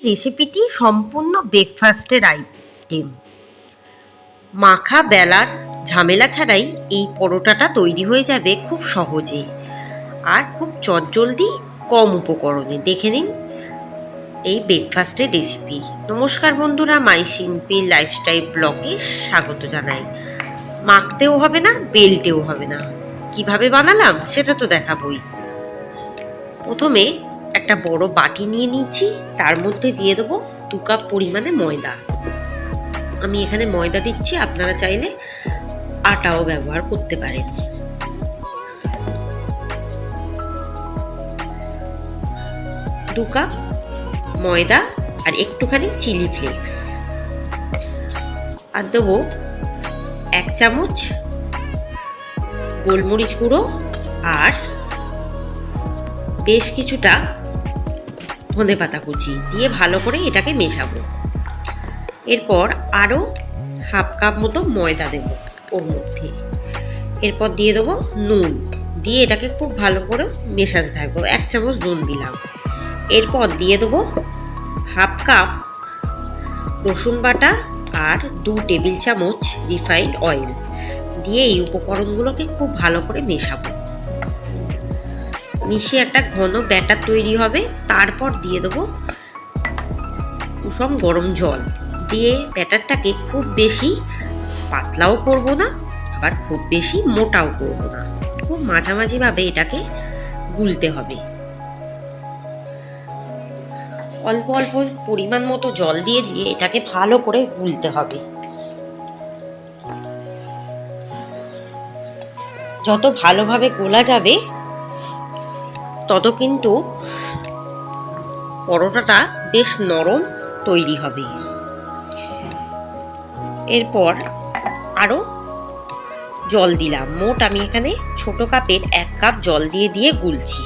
রেসিপিটি সম্পূর্ণ ব্রেকফাস্টের আইটেম। মাখা বেলার ঝামেলা ছাড়াই এই পরোটাটা তৈরি হয়ে যাবে খুব সহজে আর খুব চটজলদি কম উপকরণে। দেখে নিন এই ব্রেকফাস্টের রেসিপি। নমস্কার বন্ধুরা, মাই সিম্পল লাইফস্টাইল ব্লগে স্বাগত জানাই। মাখতেও হবে না, বেলতেও হবে না। কিভাবে বানালাম সেটা তো দেখাবই। প্রথমে একটা বড় বাটি নিয়ে নিচ্ছি, তার মধ্যে দিয়ে দেবো 2 কাপ পরিমাণে ময়দা। আমি এখানে ময়দা দিচ্ছি, আপনারা চাইলে আটাও ব্যবহার করতে পারেন। দু কাপ ময়দা আর একটুখানি চিলি ফ্লেক্স, আর দেবো 1 চামচ গোলমরিচ গুঁড়ো আর বেশ কিছুটা ধনেপাতা কুচি দিয়ে ভালো করে এটাকে মেশাবো। এরপর আরও হাফ কাপ মতো ময়দা দেব ওর মধ্যে। এরপর দিয়ে দেবো নুন, দিয়ে এটাকে খুব ভালো করে মেশাতে থাকবো। 1 চামচ নুন দিলাম। এরপর দিয়ে দেবো হাফ কাপ রসুন বাটা আর 2 টেবিল চামচ রিফাইন্ড অয়েল দিয়ে এই উপকরণগুলোকে খুব ভালো করে মেশাবো। মিশিয়ে একটা ঘন ব্যাটার তৈরি হবে। তারপর দিয়ে দেবো কুসুম গরম জল দিয়ে ব্যাটারটাকে খুব বেশি পাতলাও করব না, আবার খুব বেশি মোটাও করব না, খুব মাঝামাঝিভাবে এটাকে গুলতে হবে। অল্প অল্প পরিমাণ মতো জল দিয়ে দিয়ে এটাকে ভালো করে গুলতে হবে। যত ভালোভাবে গোলা যাবে তত কিন্তু পরোটাটা বেশ নরম তৈরি হবে। এরপর আরও জল দিলাম। মোট আমি এখানে ছোট কাপের 1 কাপ জল দিয়ে দিয়ে গুলছি।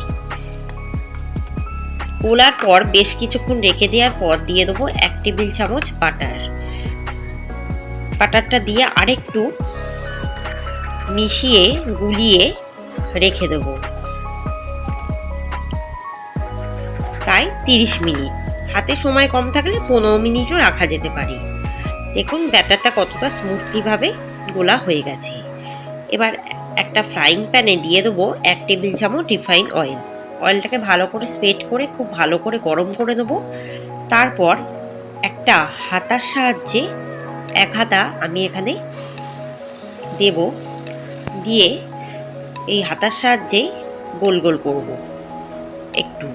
গোলার পর বেশ কিছুক্ষণ রেখে দেওয়ার পর দিয়ে দেবো 1 টেবিল চামচ বাটার। বাটারটা দিয়ে আরেকটু মিশিয়ে গুলিয়ে রেখে দেবো প্রায় 30 মিনিট। হাতে সময় কম থাকলে 15 মিনিটও রাখা যেতে পারে। দেখুন ব্যাটারটা কতটা স্মুথলিভাবে গোলা হয়ে গেছে। এবার একটা ফ্রাইং প্যানে দিয়ে দেবো 1 টেবিল চামচ রিফাইন্ড অয়েল। অয়েলটাকে ভালো করে স্প্রেড করে খুব ভালো করে গরম করে নেব। তারপর একটা হাতার সাহায্যে 1 হাতা আমি এখানে দেব, দিয়ে এই হাতার সাহায্যে গোল গোল করব একটু।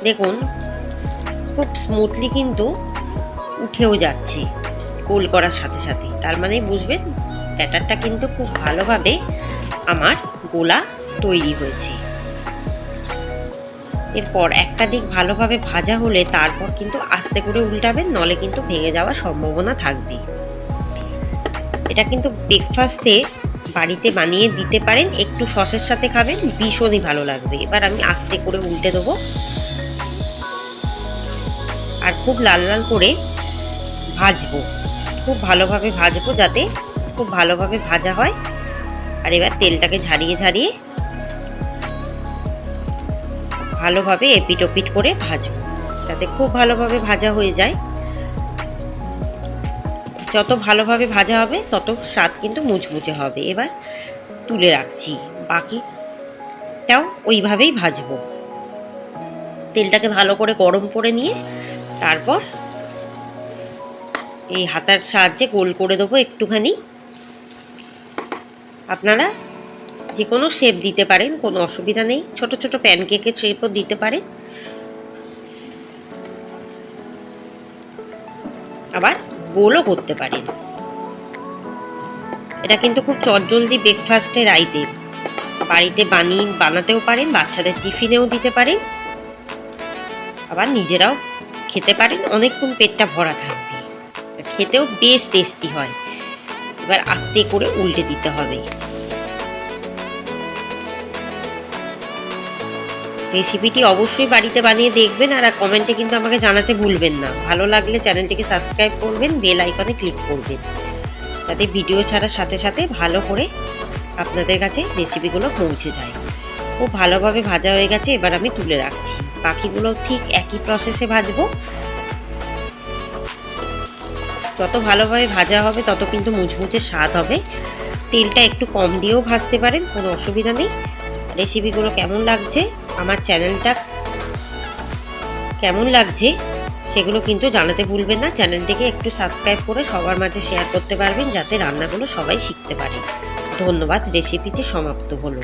দেখুন খুব স্মুথলি কিন্তু উঠেও যাচ্ছে গোল করার সাথে সাথে। তার মানে বুঝবেন ব্যাটারটা কিন্তু খুব ভালোভাবে আমার গোলা তৈরি হয়েছে। এরপর একটা দিক ভালোভাবে ভাজা হলে তারপর কিন্তু আস্তে করে উল্টাবেন, নলে কিন্তু ভেঙে যাওয়ার সম্ভাবনা থাকবে। এটা কিন্তু ব্রেকফাস্টে বাড়িতে বানিয়ে দিতে পারেন, একটু সসের সাথে খাবেন, ভীষণই ভালো লাগবে। এবার আমি আস্তে করে উল্টে দেবো আর খুব লাল লাল করে ভাজবো, খুব ভালোভাবে ভাজবো যাতে খুব ভালোভাবে ভাজা হয়। আর এবার তেলটাকে ঝারিয়ে ঝারিয়ে ভালোভাবে এপিট ওপিট করে ভাজবো যাতে খুব ভালোভাবে ভাজা হয়ে যায়। যত ভালোভাবে ভাজা হবে তত স্বাদ কিন্তু মুচমুচে হবে। এবার তুলে রাখছি, বাকিটাও ওইভাবেই ভাজবো। তেলটাকে ভালো করে গরম করে নিয়ে তারপর এই হাতার সাহায্যে গোল করে দেবো একটুখানি। আপনারা যে কোনো শেপ দিতে পারেন, কোনো অসুবিধা নেই। ছোট ছোট প্যানকেকের শেপও দিতে পারেন, আবার গোলও করতে পারেন। এটা কিন্তু খুব চটজলদি ব্রেকফাস্টের আইটেম। বাড়িতে বানাতেও পারেন, বাচ্চাদের টিফিনেও দিতে পারেন, আবার নিজেরাও খেতে পারেন। অনেকক্ষণ পেটটা ভরা থাকবে, খেতেও বেশ টেস্টি হয়। এবার আস্তে করে উল্টে দিতে হবে। রেসিপিটি অবশ্যই বাড়িতে বানিয়ে দেখবেন আর কমেন্টে কিন্তু আমাকে জানাতে ভুলবেন না। ভালো লাগলে চ্যানেলটিকে সাবস্ক্রাইব করবেন, বেল আইকনে ক্লিক করবেন যাতে ভিডিও ছাড়ার সাথে সাথে ভালো করে আপনাদের কাছে রেসিপিগুলো পৌঁছে যায়। খুব ভালোভাবে ভাজা হয়ে গেছে, এবার আমি তুলে রাখছি। বাকিগুলো ঠিক একই প্রসেসে ভাজবো। যত ভালোভাবে ভাজা হবে তত কিন্তু মুচমুচে স্বাদ হবে। তেলটা একটু কম দিয়েও ভাজতে পারেন, কোনো অসুবিধা নেই। রেসিপিগুলো কেমন লাগছে, আমার চ্যানেলটা কেমন লাগছে সেগুলো কিন্তু জানাতে ভুলবেন না। চ্যানেলটিকে একটু সাবস্ক্রাইব করে সবার মাঝে শেয়ার করতে পারবেন, যাতে রান্নাগুলো সবাই শিখতে পারে। ধন্যবাদ। রেসিপিটি সমাপ্ত হলো।